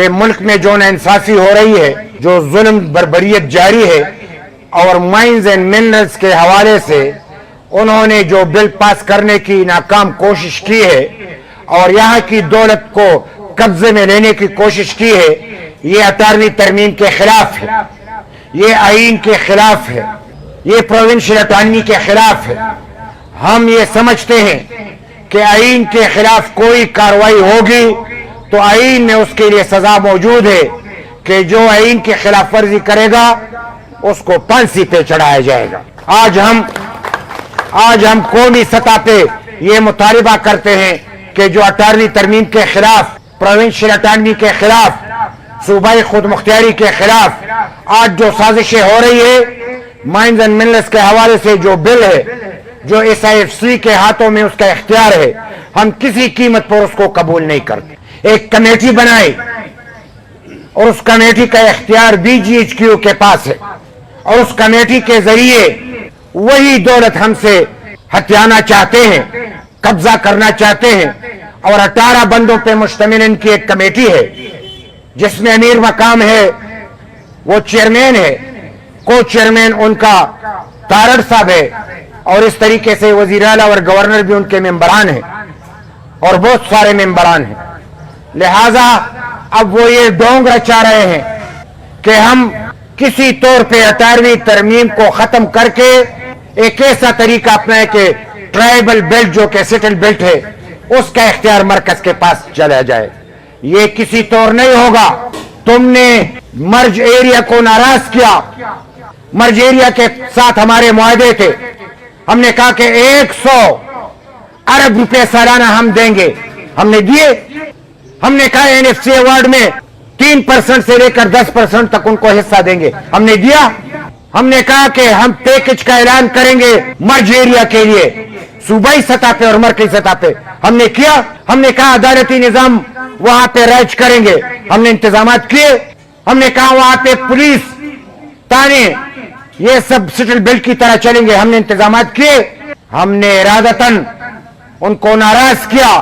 کہ ملک میں جو ناانصافی ہو رہی ہے، جو ظلم بربریت جاری ہے، اور مائنز اینڈ منرلز کے حوالے سے انہوں نے جو بل پاس کرنے کی ناکام کوشش کی ہے اور یہاں کی دولت کو قبضے میں لینے کی کوشش کی ہے، یہ 18ویں ترمیم کے خلاف ہے، یہ آئین کے خلاف ہے، یہ پروونشل اٹانومی کے خلاف ہے۔ ہم یہ سمجھتے ہیں کہ آئین کے خلاف کوئی کارروائی ہوگی تو آئین میں اس کے لیے سزا موجود ہے کہ جو آئین کی خلاف ورزی کرے گا اس کو پھانسی پہ چڑھایا جائے گا۔ آج ہم قومی سطح پہ یہ مطالبہ کرتے ہیں کہ جو 18ویں ترمیم کے خلاف، پروونشل اٹانومی کے خلاف، صوبائی خود مختاری کے خلاف آج جو سازشیں ہو رہی ہے، مائنز اینڈ منرلز کے حوالے سے جو بل ہے، جو SIFC کے ہاتھوں میں اس کا اختیار ہے، ہم کسی قیمت پر اس کو قبول نہیں کرتے۔ ایک کمیٹی بنائی اور اس کمیٹی کا اختیار BGHQ کے پاس ہے، اور اس کمیٹی کے ذریعے وہی دولت ہم سے ہتھیانا چاہتے ہیں، قبضہ کرنا چاہتے ہیں، اور 18 بندوں پہ مشتمل ان کی ایک کمیٹی ہے جس میں امیر مقام ہے، وہ چیئرمین ہے، کو چیئرمین ان کا تارڑ صاحب ہے، اور اس طریقے سے وزیر اعلیٰ اور گورنر بھی ان کے ممبران ہیں اور بہت سارے ممبران ہیں۔ لہذا اب وہ یہ ڈونگ رچا رہے ہیں کہ ہم کسی طور پہ 18ویں ترمیم کو ختم کر کے ایک ایسا طریقہ اپنائیں کہ ٹرائبل بیلٹ جو کہ سیٹل بیلٹ ہے اس کا اختیار مرکز کے پاس چلا جائے۔ یہ کسی طور نہیں ہوگا۔ تم نے مرج ایریا کو ناراض کیا، مرج ایریا کے ساتھ ہمارے معاہدے تھے، ہم نے کہا کہ 100 ارب روپے سالانہ ہم دیں گے، ہم نے دیے۔ ہم نے کہا NFC ایوارڈ میں 3% سے لے کر 10% تک ان کو حصہ دیں گے، ہم نے دیا۔ ہم نے کہا کہ ہم پیکج کا اعلان کریں گے مرج ایریا کے لیے صوبائی سطح پہ اور مرکزی سطح پہ، ہم نے کیا۔ ہم نے کہا عدالتی نظام وہاں پہ رائج کریں گے، ہم نے انتظامات کیے۔ ہم نے کہا وہاں پہ پولیس تانے یہ سب سیٹل بیلٹ کی طرح چلیں گے، ہم نے انتظامات کیے۔ ہم نے ارادتاً ان کو ناراض کیا،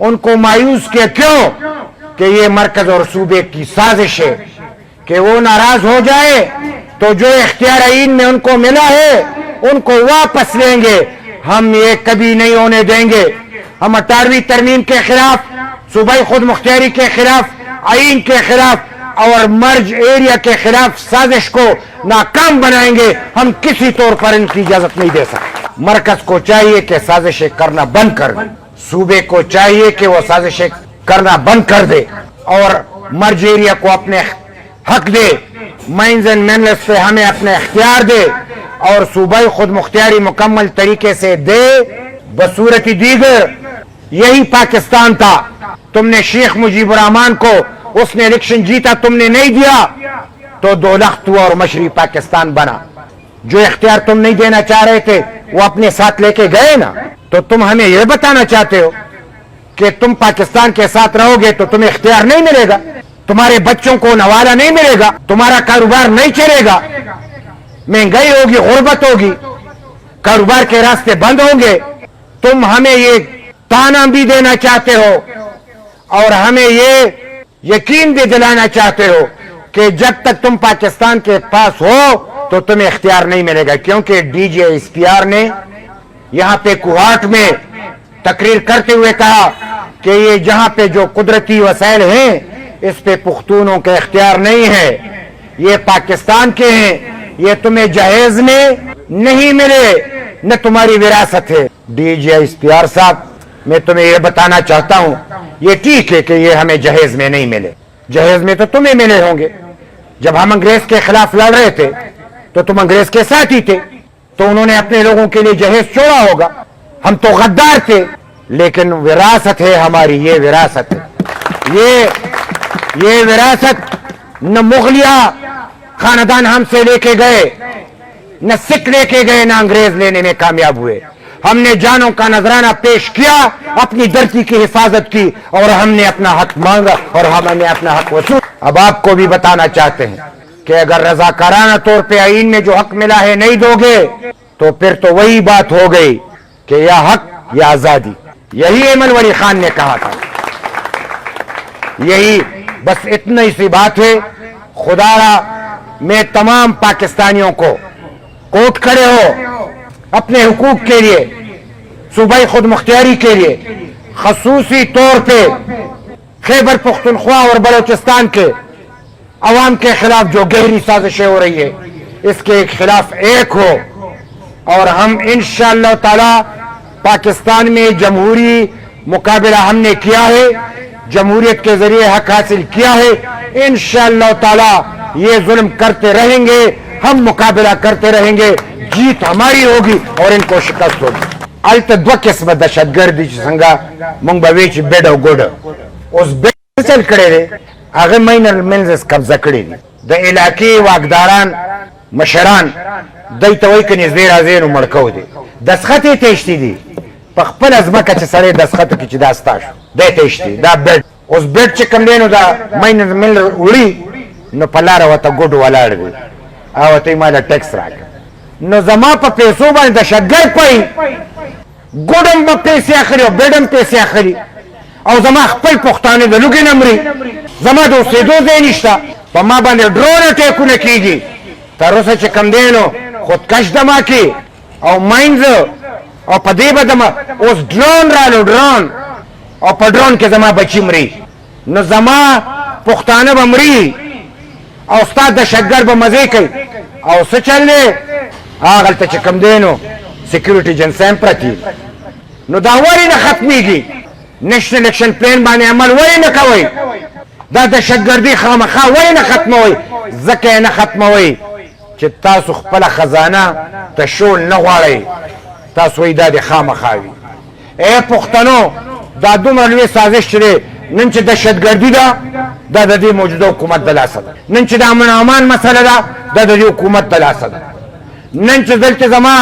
ان کو مایوس کیا۔ کیوں؟ کہ یہ مرکز اور صوبے کی سازش ہے کہ وہ ناراض ہو جائے تو جو اختیار آئین میں ان کو ملا ہے ان کو واپس لیں گے۔ ہم یہ کبھی نہیں ہونے دیں گے۔ ہم 18ویں ترمیم کے خلاف، صوبائی خود مختاری کے خلاف، آئین کے خلاف اور مرج ایریا کے خلاف سازش کو ناکام بنائیں گے۔ ہم کسی طور پر ان کی اجازت نہیں دے سکتے۔ مرکز کو چاہیے کہ سازشیں کرنا بند کر دے، صوبے کو چاہیے کہ وہ سازشیں کرنا بند کر دے اور مرج ایریا کو اپنے حق دے، مائنز اینڈ منرلز سے ہمیں اپنے اختیار دے، اور صوبائی خود مختاری مکمل طریقے سے دے۔ بصورت دیگر یہی پاکستان تھا۔ تم نے شیخ مجیب الرحمان کو، اس نے الیکشن جیتا، تم نے نہیں دیا تو 2 لخت ہوا اور مشرقی پاکستان بنا۔ جو اختیار تم نہیں دینا چاہ رہے تھے وہ اپنے ساتھ لے کے گئے نا۔ تو تم ہمیں یہ بتانا چاہتے ہو کہ تم پاکستان کے ساتھ رہو گے تو تمہیں اختیار نہیں ملے گا، تمہارے بچوں کو نوالا نہیں ملے گا، تمہارا کاروبار نہیں چلے گا، مہنگائی ہوگی، غربت ہوگی، کاروبار کے راستے بند ہوں گے۔ تم ہمیں یہ تانا بھی دینا چاہتے ہو اور ہمیں یہ یقین بھی دلانا چاہتے ہو کہ جب تک تم پاکستان کے پاس ہو تو تمہیں اختیار نہیں ملے گا، کیونکہ DGSPR نے یہاں پہ کوہاٹ میں تقریر کرتے ہوئے کہا کہ یہ جہاں پہ جو قدرتی وسائل ہیں اس پہ پختونوں کا اختیار نہیں ہے، یہ پاکستان کے ہیں، یہ تمہیں جہیز میں نہیں ملے، نہ تمہاری وراثت ہے۔ DGSPR صاحب، میں تمہیں یہ بتانا چاہتا ہوں، یہ ٹھیک ہے کہ یہ ہمیں جہیز میں نہیں ملے، جہیز میں تو تمہیں ملے ہوں گے۔ جب ہم انگریز کے خلاف لڑ رہے تھے تو تم انگریز کے ساتھ ہی تھے، تو انہوں نے اپنے لوگوں کے لیے جہیز چھوڑا ہوگا۔ ہم تو غدار تھے، لیکن وراثت ہے ہماری، یہ وراثت ہے، یہ وراثت نہ مغلیہ خاندان ہم سے لے کے گئے، نہ سکھ لے کے گئے، نہ انگریز لینے میں کامیاب ہوئے۔ ہم نے جانوں کا نذرانہ پیش کیا، اپنی دھرتی کی حفاظت کی، اور ہم نے اپنا حق مانگا اور ہم نے اپنا حق وصول۔ اب آپ کو بھی بتانا چاہتے ہیں کہ اگر رضاکارانہ طور پہ آئین میں جو حق ملا ہے نہیں دو گے تو پھر تو وہی بات ہو گئی کہ یا حق یا آزادی۔ یہی ایمن ولی خان نے کہا تھا، یہی بس اتنی سی بات ہے، خدا را میں تمام پاکستانیوں کو کوٹ کھڑے ہو اپنے حقوق کے لیے، صوبائی خود مختاری کے لیے، خصوصی طور پہ خیبر پختونخوا اور بلوچستان کے عوام کے خلاف جو گہری سازشیں ہو رہی ہے، اس کے خلاف ایک ہو، اور ہم انشاءاللہ تعالی پاکستان میں جمہوری مقابلہ ہم نے کیا ہے، جمہوریت کے ذریعے حق حاصل کیا ہے، انشاءاللہ تعالی یہ ظلم کرتے رہیں گے، ہم مقابلہ کرتے رہیں گے، جیت ہماری ہوگی اور ان کو شکست ہوگی. البته دو قسمه دهشتګردي چې څنګه مونږ به وی چې بیډ او ګوډ اوس بیډ چل کړی دی، هغه ماینر مینز قبضه کړی دي. د علاقې واکداران مشران دوی ته وایي که نږدې راځئ نو مړ کوو دي، دسخط یې تیشتي دي په خپله ځمکه چې سړی دسخط وکړي چې دا ستا شو، دی تیشتي دا بیډ. اوس بیډ چې کوم دی نو دا ماینر مینر وړي نو په لاره ورته ګوډ ولاړ دی، هغه ورته یې ماله ټیکس راکړه. نو زما په پیسو باندې دهشتګرد پوهي، ګوډم به پیسې اخلي او بیډم پیسې اخلي، او زما خپل پښتانه د لوږې نه مري، زما د اوسېدو ځای نشته، په ما باندې ډرون اټیکونه کېږي. تر اوسه چې کوم دی نو خودکش دماکې او ماینز او په دې به اوس ډرون رالو ډرون، او په ډرون کې زما بچي مري، نو زما پښتانه به مري او ستا دهشتګرد به مزې کوي. او څه چل دی هغلته چې کوم دی نو سیکیورټي جنسان پرتی، نو دا ولې نه ختمیږي؟ نیشنل اکشن پلان باندې عمل ولې نه کوئ؟ دا دهشتګردي خامخا ولې نه ختموئ؟ ځکه یې نه ختموئ چې تاسو خپله خزانه تشول نه غواړئ، تاسو وایي دا د خامخا وي. ای پښتنو، دا دومره لوی سازش چې دی نن چې دهشتګردي ده دا د دې موجوده حکومت د لاسه ده، نن چې د امن امان مسله ده دا د دې حکومت د لاسه ده، نن چې دلته زما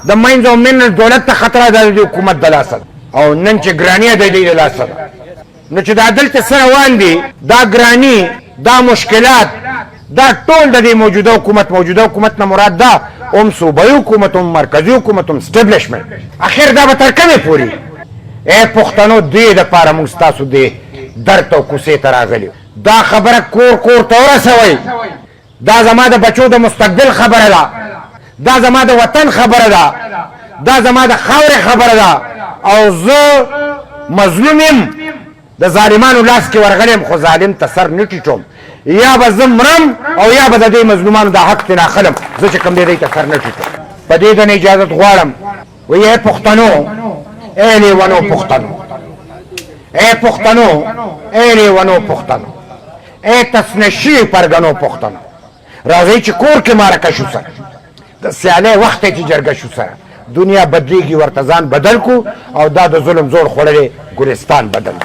د ماینز او منرل دولت ته خطره ده د دې حکومت د لاسه ده، او نن چې ګراني د دې د لاسه ده. نو چې دا دلته څه روان دي، دا ګراني، دا مشکلات، دا ټول د دې موجوده حکومت نه مراد ده هم صوبایي حکومت، هم مرکزي حکومت، هم اسټبلیشمنټ. اخر دا به تر کومې پورې؟ ای پښتنو، دې دپاره موږ ستاسو دې درد او کوڅې ته راغلي. دا خبره کور کور ته ورسوئ، دا زما د بچو د مستقبل خبره ده، دا زما د وطن خبره ده، دا زما د خاورې خبره ده، او زه مظلوم یم، د ظالمانو لاس کې ورغلی یم، خو ظالم ته سر نه ټیټوم، یا به زه مرم او یا به د دې مظلومانو د حق ترې ناخلم، زه چې کوم دی دی ته سر نه ټیټوم. په دې د نه اجازت غواړم، وایي ای پښتنو، ای لیونو پښتنو، ای پښتنو، ای لیونو پښتنو، ای تسنشي پرګنو پښتنو، راځئ چې کور کې معرکه شو سره، د سیالۍ وخت دی چې جرګه شو سره، دنیا بدلیږي ورته ځان بدل کو، او دا د ظلم زوړ خوړلی ګلستان بدل کو.